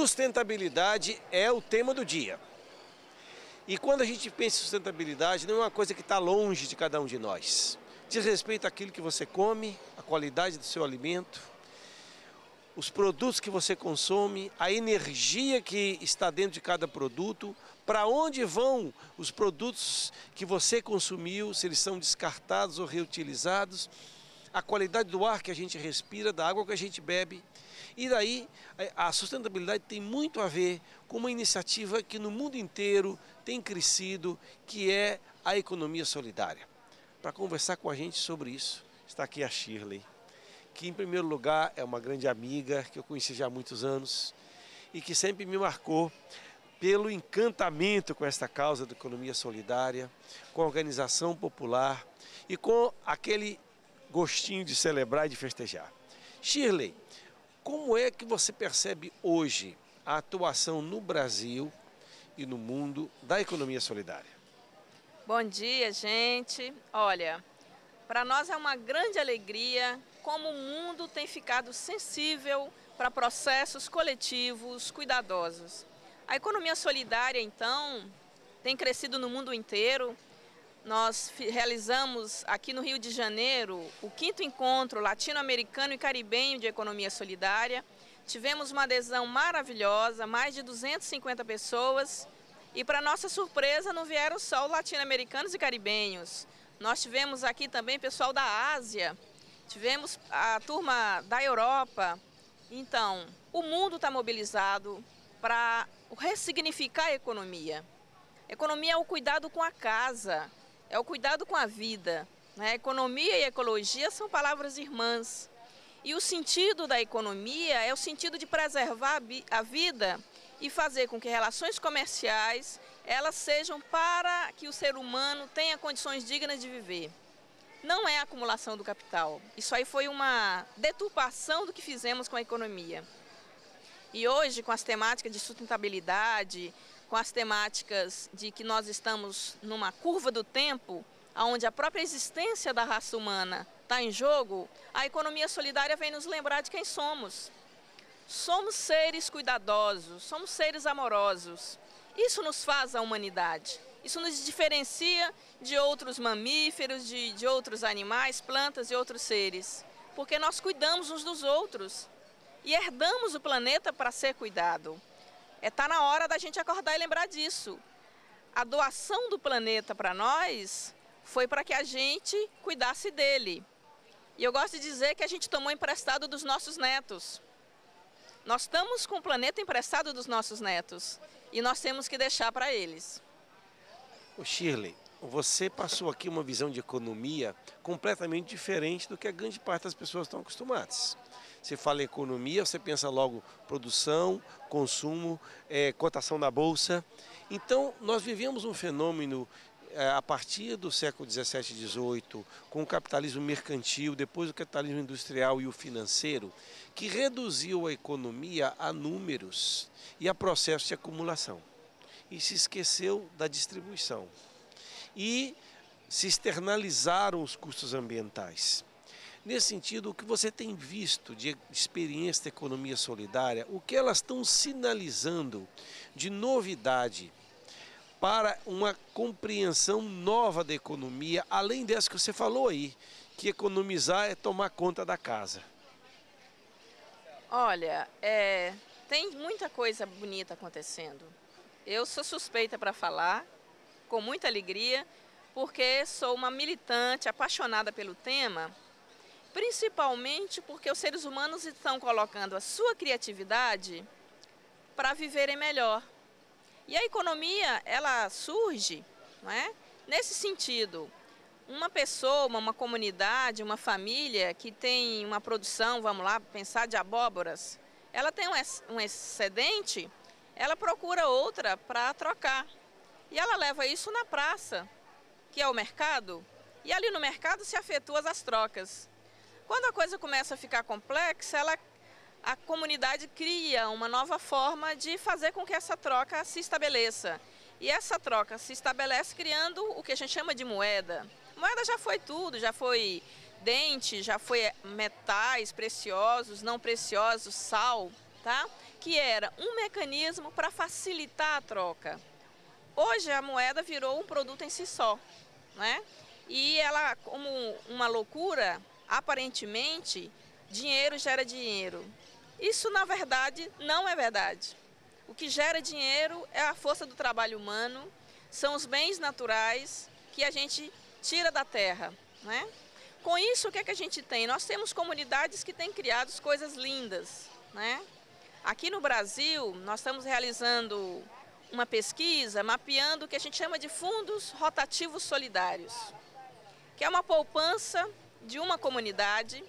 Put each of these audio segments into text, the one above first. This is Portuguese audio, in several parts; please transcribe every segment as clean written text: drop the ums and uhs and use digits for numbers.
Sustentabilidade é o tema do dia. E quando a gente pensa em sustentabilidade, não é uma coisa que está longe de cada um de nós. Diz respeito àquilo que você come, à qualidade do seu alimento, os produtos que você consome, a energia que está dentro de cada produto, para onde vão os produtos que você consumiu, se eles são descartados ou reutilizados, a qualidade do ar que a gente respira, da água que a gente bebe. E daí a sustentabilidade tem muito a ver com uma iniciativa que no mundo inteiro tem crescido, que é a economia solidária. Para conversar com a gente sobre isso, está aqui a Shirley, que em primeiro lugar é uma grande amiga, que eu conheci já há muitos anos e que sempre me marcou pelo encantamento com esta causa da economia solidária, com a organização popular e com aquele gostinho de celebrar e de festejar. Shirley, como é que você percebe hoje a atuação no Brasil e no mundo da economia solidária? Bom dia, gente. Olha, para nós é uma grande alegria como o mundo tem ficado sensível para processos coletivos cuidadosos. A economia solidária, então, tem crescido no mundo inteiro. Nós realizamos aqui no Rio de Janeiro o 5º encontro latino-americano e caribenho de economia solidária. Tivemos uma adesão maravilhosa, mais de 250 pessoas. E para nossa surpresa não vieram só os latino-americanos e caribenhos. Nós tivemos aqui também pessoal da Ásia, tivemos a turma da Europa. Então, o mundo está mobilizado para ressignificar a economia. Economia é o cuidado com a casa. É o cuidado com a vida, né? Economia e ecologia são palavras irmãs. E o sentido da economia é o sentido de preservar a vida e fazer com que relações comerciais elas sejam para que o ser humano tenha condições dignas de viver. Não é a acumulação do capital. Isso aí foi uma deturpação do que fizemos com a economia. E hoje, com as temáticas de sustentabilidade, com as temáticas de que nós estamos numa curva do tempo, onde a própria existência da raça humana está em jogo, a economia solidária vem nos lembrar de quem somos. Somos seres cuidadosos, somos seres amorosos. Isso nos faz a humanidade. Isso nos diferencia de outros mamíferos, de outros animais, plantas e outros seres. Porque nós cuidamos uns dos outros e herdamos o planeta para ser cuidado. Está na hora da gente acordar e lembrar disso. A doação do planeta para nós foi para que a gente cuidasse dele. E eu gosto de dizer que a gente tomou emprestado dos nossos netos. Nós estamos com o planeta emprestado dos nossos netos e nós temos que deixar para eles. Ô Shirley, você passou aqui uma visão de economia completamente diferente do que a grande parte das pessoas estão acostumadas. Você fala em economia, você pensa logo produção, consumo, cotação na bolsa. Então, nós vivemos um fenômeno a partir do século XVII e XVIII, com o capitalismo mercantil, depois o capitalismo industrial e o financeiro, que reduziu a economia a números e a processos de acumulação. E se esqueceu da distribuição. E se externalizaram os custos ambientais. Nesse sentido, o que você tem visto de experiência da economia solidária, o que elas estão sinalizando de novidade para uma compreensão nova da economia, além dessa que você falou aí, que economizar é tomar conta da casa? Olha, tem muita coisa bonita acontecendo. Eu sou suspeita para falar, com muita alegria, porque sou uma militante apaixonada pelo tema, principalmente porque os seres humanos estão colocando a sua criatividade para viverem melhor. E a economia, ela surge, não é? Nesse sentido. Uma pessoa, uma comunidade, uma família que tem uma produção, vamos lá, pensar de abóboras, ela tem um excedente, ela procura outra para trocar. E ela leva isso na praça, que é o mercado, e ali no mercado se efetuam as trocas. Quando a coisa começa a ficar complexa, a comunidade cria uma nova forma de fazer com que essa troca se estabeleça. E essa troca se estabelece criando o que a gente chama de moeda. Moeda já foi tudo, já foi dente, já foi metais preciosos, não preciosos, sal, tá? que era um mecanismo para facilitar a troca. Hoje a moeda virou um produto em si só, né? E ela, como uma loucura, aparentemente, dinheiro gera dinheiro. Isso, na verdade, não é verdade. O que gera dinheiro é a força do trabalho humano, são os bens naturais que a gente tira da terra, né? Com isso, o que é que a gente tem? Nós temos comunidades que têm criado coisas lindas, né? Aqui no Brasil, nós estamos realizando uma pesquisa mapeando o que a gente chama de fundos rotativos solidários, que é uma poupança de uma comunidade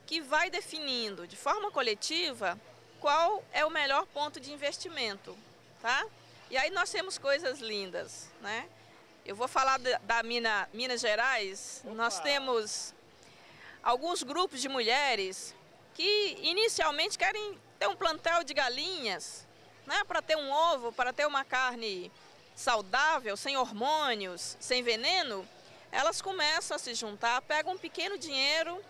que vai definindo de forma coletiva qual é o melhor ponto de investimento, tá? E aí nós temos coisas lindas, né? Eu vou falar da Minas Gerais. Opa. Nós temos alguns grupos de mulheres que inicialmente querem ter um plantel de galinhas, né? Para ter um ovo, para ter uma carne saudável, sem hormônios, sem veneno. Elas começam a se juntar, pegam um pequeno dinheiro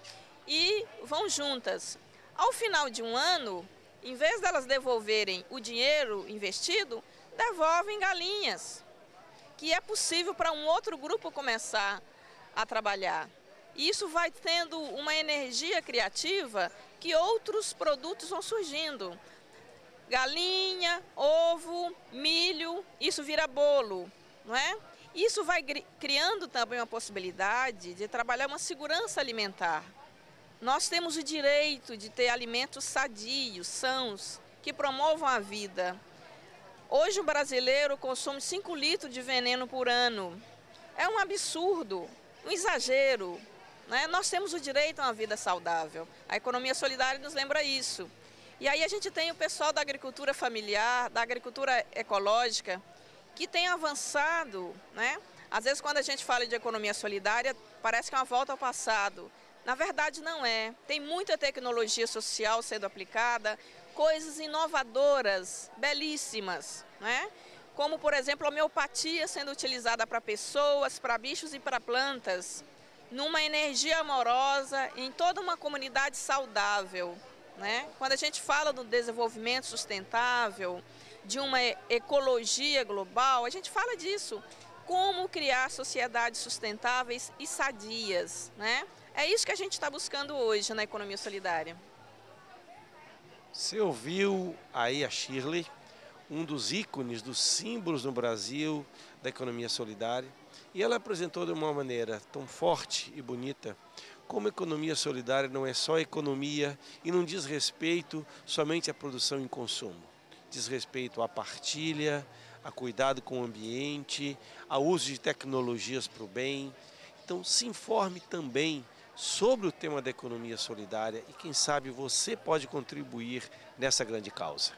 e vão juntas. Ao final de um ano, em vez delas devolverem o dinheiro investido, devolvem galinhas, que é possível para um outro grupo começar a trabalhar. E isso vai tendo uma energia criativa que outros produtos vão surgindo. Galinha, ovo, milho, isso vira bolo, não é? Isso vai criando também uma possibilidade de trabalhar uma segurança alimentar. Nós temos o direito de ter alimentos sadios, sãos, que promovam a vida. Hoje o brasileiro consome 5 litros de veneno por ano. É um absurdo, um exagero, né? Nós temos o direito a uma vida saudável. A economia solidária nos lembra isso. E aí a gente tem o pessoal da agricultura familiar, da agricultura ecológica, que tem avançado, né? Às vezes quando a gente fala de economia solidária, parece que é uma volta ao passado. Na verdade não é. Tem muita tecnologia social sendo aplicada, coisas inovadoras, belíssimas, né? Como, por exemplo, a homeopatia sendo utilizada para pessoas, para bichos e para plantas, numa energia amorosa, em toda uma comunidade saudável, né? Quando a gente fala do desenvolvimento sustentável, de uma ecologia global, a gente fala disso. Como criar sociedades sustentáveis e sadias, né? É isso que a gente está buscando hoje na economia solidária. Você ouviu aí a Shirley, um dos ícones, dos símbolos no Brasil da economia solidária, e ela apresentou de uma maneira tão forte e bonita como a economia solidária não é só economia e não diz respeito somente à produção e consumo. Diz respeito à partilha, a cuidado com o ambiente, ao uso de tecnologias para o bem. Então se informe também sobre o tema da economia solidária e quem sabe você pode contribuir nessa grande causa.